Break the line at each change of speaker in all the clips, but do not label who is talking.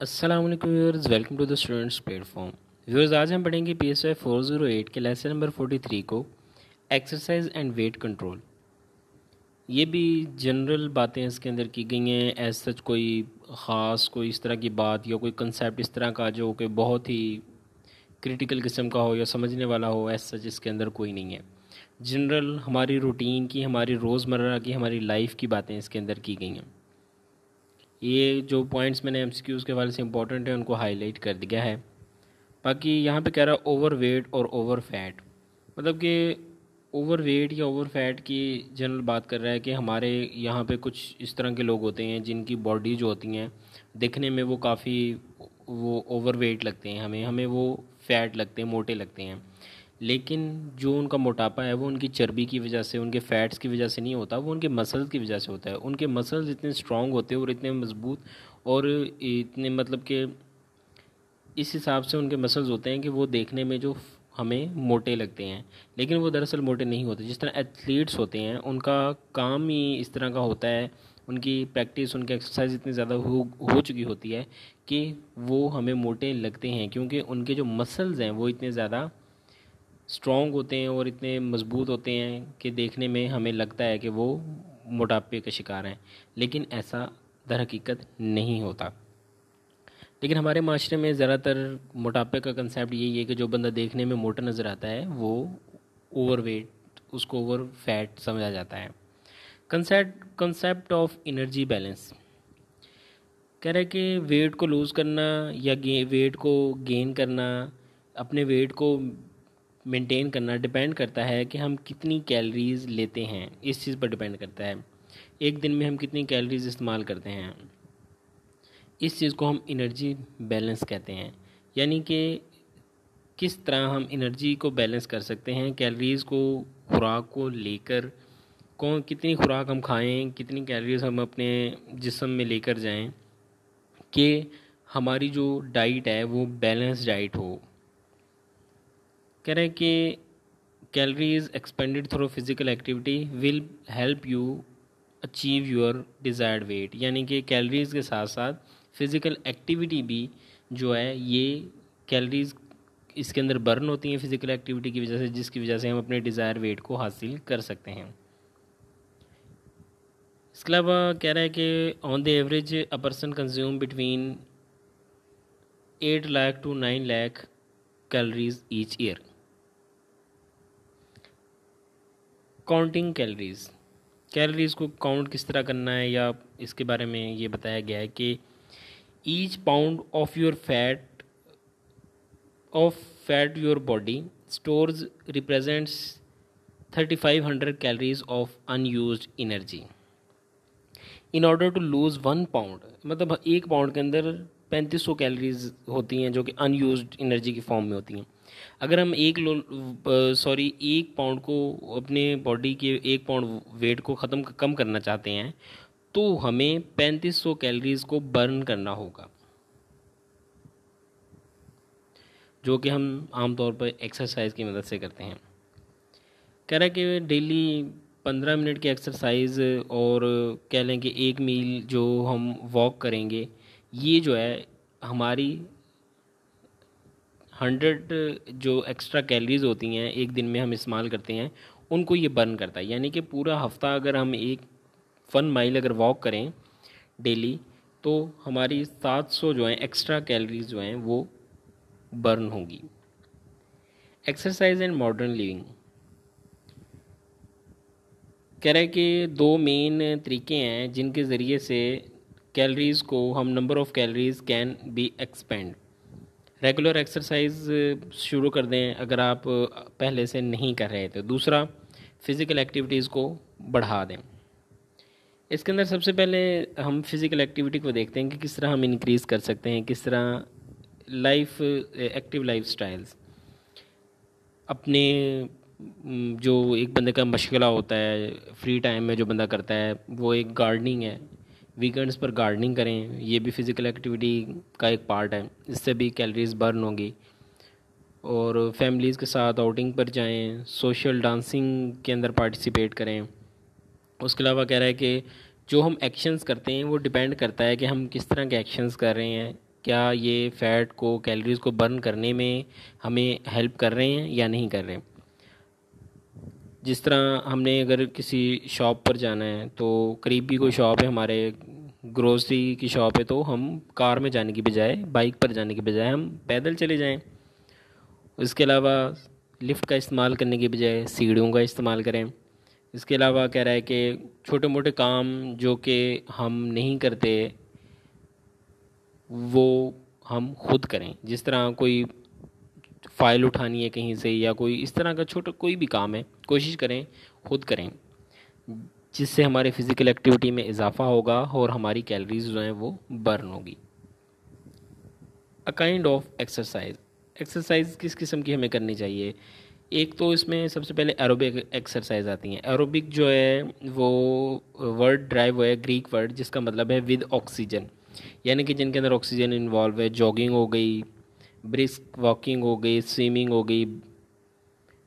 अस्सलाम वालेकुम viewers, welcome to the students platform. Viewers, आज हम पढ़ेंगे PSY 408 के लेसन नंबर 43 को, एक्सरसाइज एंड वेट कंट्रोल। ये भी जनरल बातें इसके अंदर की गई हैं। एज सच कोई ख़ास कोई इस तरह की बात या कोई कंसेप्ट इस तरह का जो कि बहुत ही क्रिटिकल किस्म का हो या समझने वाला हो, एज सच इसके अंदर कोई नहीं है। जनरल हमारी रूटीन की, हमारी रोज़मर्रा की, हमारी लाइफ की बातें इसके अंदर की गई हैं। ये जो पॉइंट्स मैंने MCQs के हवाले से इंपॉर्टेंट है उनको हाईलाइट कर दिया है। बाकी यहाँ पे कह रहा है ओवर वेट और ओवर फैट, मतलब कि ओवर वेट या ओवर फैट की जनरल बात कर रहा है कि हमारे यहाँ पे कुछ इस तरह के लोग होते हैं जिनकी बॉडी जो होती हैं दिखने में वो काफ़ी वो ओवर वेट लगते हैं, हमें हमें वो फैट लगते हैं, मोटे लगते हैं। लेकिन जो उनका मोटापा है वो उनकी चर्बी की वजह से, उनके फैट्स की वजह से नहीं होता, वो उनके मसल्स की वजह से होता है। उनके मसल्स इतने स्ट्रॉन्ग होते हैं और इतने मजबूत और इतने मतलब कि इस हिसाब से उनके मसल्स होते हैं कि वो देखने में जो हमें मोटे लगते हैं, लेकिन वो दरअसल मोटे नहीं होते। जिस तरह एथलीट्स होते हैं उनका काम ही इस तरह का होता है, उनकी प्रैक्टिस, उनकी एक्सरसाइज इतनी ज़्यादा हो चुकी होती है कि वो हमें मोटे लगते हैं, क्योंकि उनके जो मसल्स हैं वो इतने ज़्यादा स्ट्रॉन्ग होते हैं और इतने मज़बूत होते हैं कि देखने में हमें लगता है कि वो मोटापे का शिकार हैं, लेकिन ऐसा दर हकीकत नहीं होता। लेकिन हमारे माशरे में ज़्यादातर मोटापे का कंसेप्ट यही है कि जो बंदा देखने में मोटा नज़र आता है वो ओवरवेट, उसको ओवर फैट समझा जाता है। कंसेप्ट ऑफ एनर्जी बैलेंस कह रहा है कि वेट को लूज़ करना या वेट को गेन करना, अपने वेट को मेंटेन करना डिपेंड करता है कि हम कितनी कैलोरीज़ लेते हैं। इस चीज़ पर डिपेंड करता है, एक दिन में हम कितनी कैलोरीज़ इस्तेमाल करते हैं। इस चीज़ को हम एनर्जी बैलेंस कहते हैं, यानी कि किस तरह हम एनर्जी को बैलेंस कर सकते हैं, कैलोरीज़ को, खुराक को लेकर, कौन कितनी खुराक हम खाएं, कितनी कैलोरीज़ हम अपने जिस्म में लेकर जाएं कि हमारी जो डाइट है वो बैलेंस डाइट हो। कह रहे हैं कि calories expended through physical activity will help you achieve your desired weight, यानी कि कैलोरीज़ के साथ साथ फ़िज़िकल एक्टिविटी भी जो है, ये कैलोरीज़ इसके अंदर बर्न होती हैं फ़िज़िकल एक्टिविटी की वजह से, जिसकी वजह से हम अपने डिज़ायर वेट को हासिल कर सकते हैं। इसके अलावा कह रहा है कि on the average a person consume between 8 lakh to 9 lakh calories each year. Counting calories, calories को काउंट किस तरह करना है या इसके बारे में ये बताया गया है कि each pound of your fat your body stores represents 3500 calories of unused energy. In order to lose 1 pound, मतलब 1 पाउंड के अंदर 3500 कैलोरीज होती हैं जो कि अनयूज्ड एनर्जी की फॉर्म में होती हैं। अगर हम 1 पाउंड को, अपने बॉडी के 1 पाउंड वेट को ख़त्म कम करना चाहते हैं तो हमें 3500 कैलोरीज को बर्न करना होगा, जो कि हम आमतौर पर एक्सरसाइज की मदद से करते हैं। कह रहा है कि डेली 15 मिनट की एक्सरसाइज और कह लें कि एक मील जो हम वॉक करेंगे, ये जो है हमारी 100 जो एक्स्ट्रा कैलोरीज होती हैं एक दिन में हम इस्तेमाल करते हैं, उनको ये बर्न करता है। यानी कि पूरा हफ्ता अगर हम 1 माइल अगर वॉक करें डेली, तो हमारी 700 जो हैं एक्स्ट्रा कैलोरीज जो हैं वो बर्न होंगी। एक्सरसाइज एंड मॉडर्न लिविंग कह रहा है कि 2 मेन तरीके हैं जिनके ज़रिए से कैलोरीज़ को हम, number of calories can be expand. Regular exercise शुरू कर दें अगर आप पहले से नहीं कर रहे थे। दूसरा, फ़िज़िकल एक्टिविटीज़ को बढ़ा दें। इसके अंदर सबसे पहले हम फ़िज़िकल एक्टिविटी को देखते हैं कि किस तरह हम इंक्रीज़ कर सकते हैं, किस तरह एक्टिव लाइफ स्टाइल्स अपने जो एक बंदे का मशगला होता है फ्री टाइम में जो बंदा करता है वो एक गार्डनिंग है। वीकेंड्स पर गार्डनिंग करें, ये भी फ़िज़िकल एक्टिविटी का एक पार्ट है, इससे भी कैलोरीज बर्न होंगी। और फैमिलीज़ के साथ आउटिंग पर जाएं, सोशल डांसिंग के अंदर पार्टिसिपेट करें। उसके अलावा कह रहा है कि जो हम एक्शंस करते हैं वो डिपेंड करता है कि हम किस तरह के एक्शंस कर रहे हैं, क्या ये फ़ैट को, कैलोरीज़ को बर्न करने में हमें हेल्प कर रहे हैं या नहीं कर रहे हैं। जिस तरह हमने अगर किसी शॉप पर जाना है तो करीब भी कोई शॉप है हमारे, ग्रोसरी की शॉप है, तो हम कार में जाने की बजाय, बाइक पर जाने की बजाय हम पैदल चले जाएं। इसके अलावा लिफ्ट का इस्तेमाल करने की बजाय सीढ़ियों का इस्तेमाल करें। इसके अलावा कह रहा है कि छोटे मोटे काम जो कि हम नहीं करते वो हम खुद करें। जिस तरह कोई फ़ाइल उठानी है कहीं से या कोई इस तरह का छोटा कोई भी काम है, कोशिश करें खुद करें, जिससे हमारे फ़िज़िकल एक्टिविटी में इजाफ़ा होगा और हमारी कैलोरीज जो हैं वो बर्न होगी। A kind of exercise, exercise किस किस्म की हमें करनी चाहिए। एक तो इसमें सबसे पहले एरोबिक एक्सरसाइज आती हैं। एरोबिक जो है वो वर्ड ड्राइव हुआ है ग्रीक वर्ड जिसका मतलब है विद ऑक्सीजन, यानी कि जिनके अंदर ऑक्सीजन इन्वॉल्व है। जॉगिंग हो गई, ब्रिस्क वॉकिंग हो गई, स्विमिंग हो गई,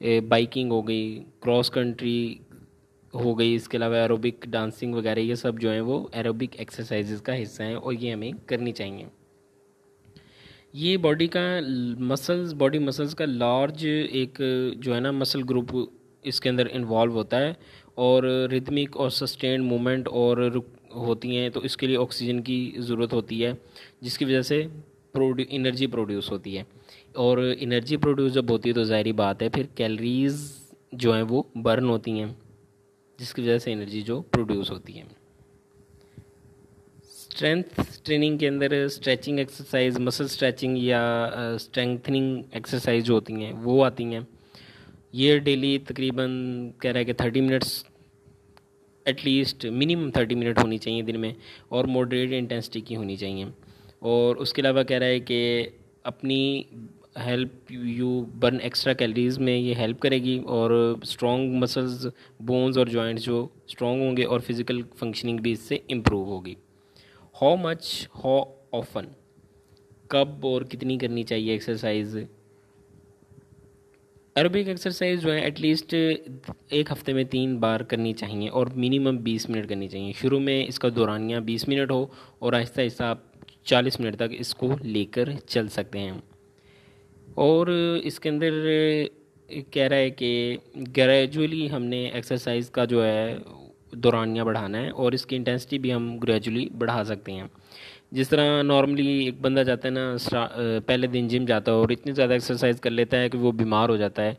बाइकिंग हो गई, क्रॉस कंट्री हो गई। इसके अलावा एरोबिक डांसिंग वगैरह ये सब जो हैं वो एरोबिक एक्सरसाइजेज का हिस्सा हैं और ये हमें करनी चाहिए। ये बॉडी का मसल्स, बॉडी मसल्स का लार्ज एक जो है ना मसल ग्रुप इसके अंदर इन्वॉल्व होता है और रिदमिक और सस्टेन्ड मूवमेंट और होती हैं, तो इसके लिए ऑक्सीजन की ज़रूरत होती है जिसकी वजह से एनर्जी प्रोड्यूस होती है। और एनर्जी प्रोड्यूस जब होती है तो ज़ाहिरी बात है फिर कैलोरीज जो हैं वो बर्न होती हैं, जिसकी वजह से एनर्जी जो प्रोड्यूस होती है। स्ट्रेंथ ट्रेनिंग के अंदर स्ट्रेचिंग एक्सरसाइज, मसल स्ट्रेचिंग या स्ट्रेंथनिंग एक्सरसाइज जो होती हैं वो आती हैं। ये डेली तकरीबन कह रहा है कि 30 मिनट्स, एटलीस्ट मिनिमम 30 मिनट होनी चाहिए दिन में और मॉडरेट इंटेंसिटी की होनी चाहिए। और उसके अलावा कह रहा है कि अपनी help you burn extra calories में ये हेल्प करेगी और स्ट्रॉन्ग मसल्स, बोन्स और जॉइंट्स जो स्ट्रॉन्ग होंगे और फिज़िकल फंक्शनिंग भी इससे इम्प्रूव होगी। हाउ मच, हाउ ऑफन, कब और कितनी करनी चाहिए एक्सरसाइज। एरोबिक एक्सरसाइज जो है एटलीस्ट एक हफ्ते में 3 बार करनी चाहिए और मिनिमम 20 मिनट करनी चाहिए। शुरू में इसका दौरानिया 20 मिनट हो और आहिस्ता आहिस्ता आप 40 मिनट तक इसको लेकर चल सकते हैं। और इसके अंदर कह रहा है कि ग्रेजुअली हमने एक्सरसाइज का जो है दौरानिया बढ़ाना है और इसकी इंटेंसिटी भी हम ग्रेजुअली बढ़ा सकते हैं। जिस तरह नॉर्मली एक बंदा जाता है ना, पहले दिन जिम जाता है और इतनी ज़्यादा एक्सरसाइज कर लेता है कि वो बीमार हो जाता है,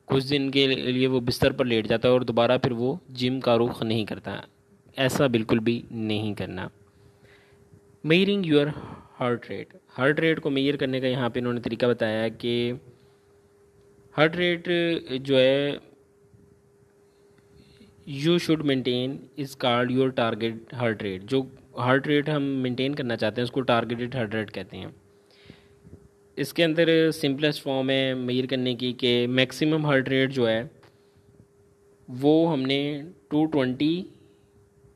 कुछ दिन के लिए वो बिस्तर पर लेट जाता है और दोबारा फिर वो जिम का रुख नहीं करता। ऐसा बिल्कुल भी नहीं करना। Measuring your heart rate, heart rate को मेजर करने का यहाँ पे इन्होंने तरीका बताया है कि हार्ट रेट जो है you should maintain is called your target heart rate. जो हार्ट रेट हम मेंटेन करना चाहते हैं उसको टारगेटेड हार्ट रेट कहते हैं। इसके अंदर सिंपलेस्ट फॉर्म है मेजर करने की कि मैक्सिमम हार्ट रेट जो है वो हमने 220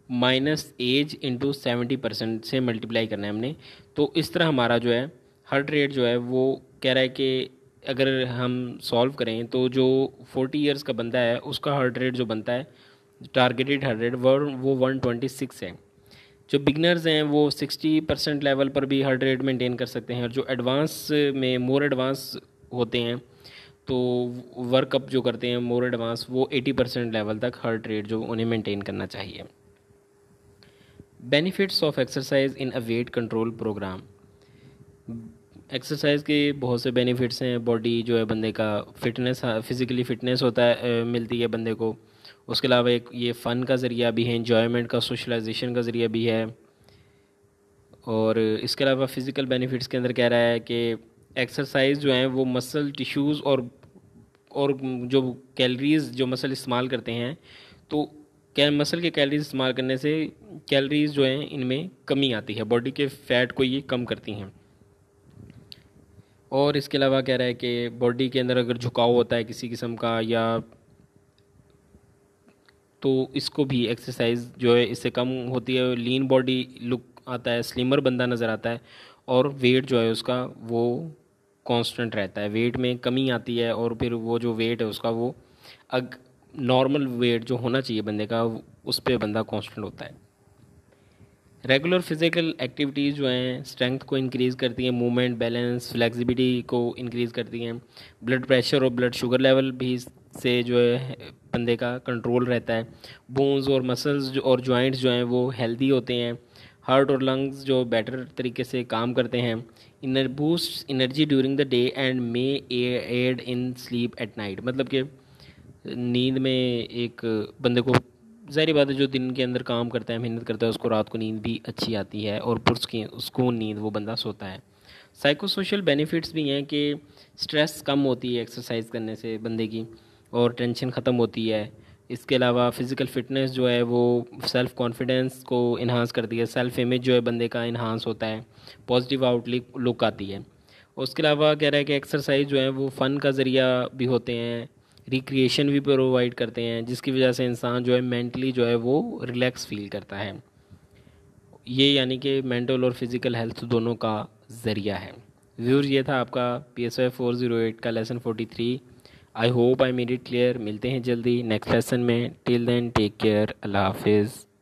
माइनस एज इंटू 70% से मल्टीप्लाई करना है हमने। तो इस तरह हमारा जो है हार्ट रेट जो है वो कह रहा है कि अगर हम सॉल्व करें तो जो 40 इयर्स का बंदा है उसका हार्ट रेट जो बनता है टारगेटेड हार्ट रेट वो 126 है। जो बिगनर्स हैं वो 60% लेवल पर भी हार्ट रेट मेंटेन कर सकते हैं और जो एडवांस में मोर एडवांस होते हैं तो वर्कअप जो करते हैं मोर एडवांस वो 80% लेवल तक हार्ट रेट जो उन्हें मेंटेन करना चाहिए। Benefits of exercise in a weight control program. Exercise के बहुत से बेनिफिट्स हैं। बॉडी जो है बंदे का फिटनेस, फिज़िकली फिटनेस होता है, मिलती है बंदे को। उसके अलावा एक ये फ़न का ज़रिया भी है, इंजॉयमेंट का, सोशलाइजेशन का ज़रिया भी है। और इसके अलावा फ़िज़िकल बेनिफिट्स के अंदर कह रहा है कि एक्सरसाइज जो है वो मसल टिश्यूज़ और जो कैलोरीज़ जो मसल इस्तेमाल करते हैं तो क्या मसल के कैलोरीज इस्तेमाल करने से कैलोरीज जो हैं इनमें कमी आती है, बॉडी के फ़ैट को ये कम करती हैं। और इसके अलावा कह रहा है कि बॉडी के अंदर अगर झुकाव होता है किसी किस्म का या तो इसको भी एक्सरसाइज जो है इससे कम होती है। लीन बॉडी लुक आता है, स्लिमर बंदा नज़र आता है और वेट जो है उसका वो कांस्टेंट रहता है, वेट में कमी आती है और फिर वो जो वेट है उसका वो नॉर्मल वेट जो होना चाहिए बंदे का उस पर बंदा कांस्टेंट होता है। रेगुलर फिजिकल एक्टिविटीज़ जो हैं स्ट्रेंथ को इंक्रीज़ करती हैं, मूवमेंट, बैलेंस, फ्लेक्सिबिलिटी को इंक्रीज़ करती हैं। ब्लड प्रेशर और ब्लड शुगर लेवल भी से जो है बंदे का कंट्रोल रहता है। बोन्स और मसल्स जो और जॉइंट्स जो हैं वो हेल्दी होते हैं। हार्ट और लंग्स जो बेटर तरीके से काम करते हैं। Inner boost energy during the day and may aid in sleep at night, मतलब कि नींद में एक बंदे को, ज़ाहिर बात है, जो दिन के अंदर काम करता है, मेहनत करता है, उसको रात को नींद भी अच्छी आती है और सुकून नींद वो बंदा सोता है। साइको सोशल बेनिफिट्स भी हैं कि स्ट्रेस कम होती है एक्सरसाइज करने से बंदे की, और टेंशन ख़त्म होती है। इसके अलावा फ़िज़िकल फ़िटनेस जो है वो सेल्फ़ कॉन्फिडेंस को इन्हांस करती है। सेल्फ़ इमेज जो है बंदे का इन्हांस होता है। पॉजिटिव आउटलुक लुक आती है। और उसके अलावा कह रहा है कि एक्सरसाइज जो है वो फ़न का ज़रिया भी होते हैं, रिक्रिएशन भी प्रोवाइड करते हैं, जिसकी वजह से इंसान जो है मेंटली जो है वो रिलैक्स फील करता है। ये यानी कि मेंटल और फिज़िकल हेल्थ दोनों का ज़रिया है। व्यूअर्स, ये था आपका PSY 408 का lesson 43। I hope I made it clear. मिलते हैं जल्दी नेक्स्ट लेसन में। Till then take care. अल्लाह हाफिज़।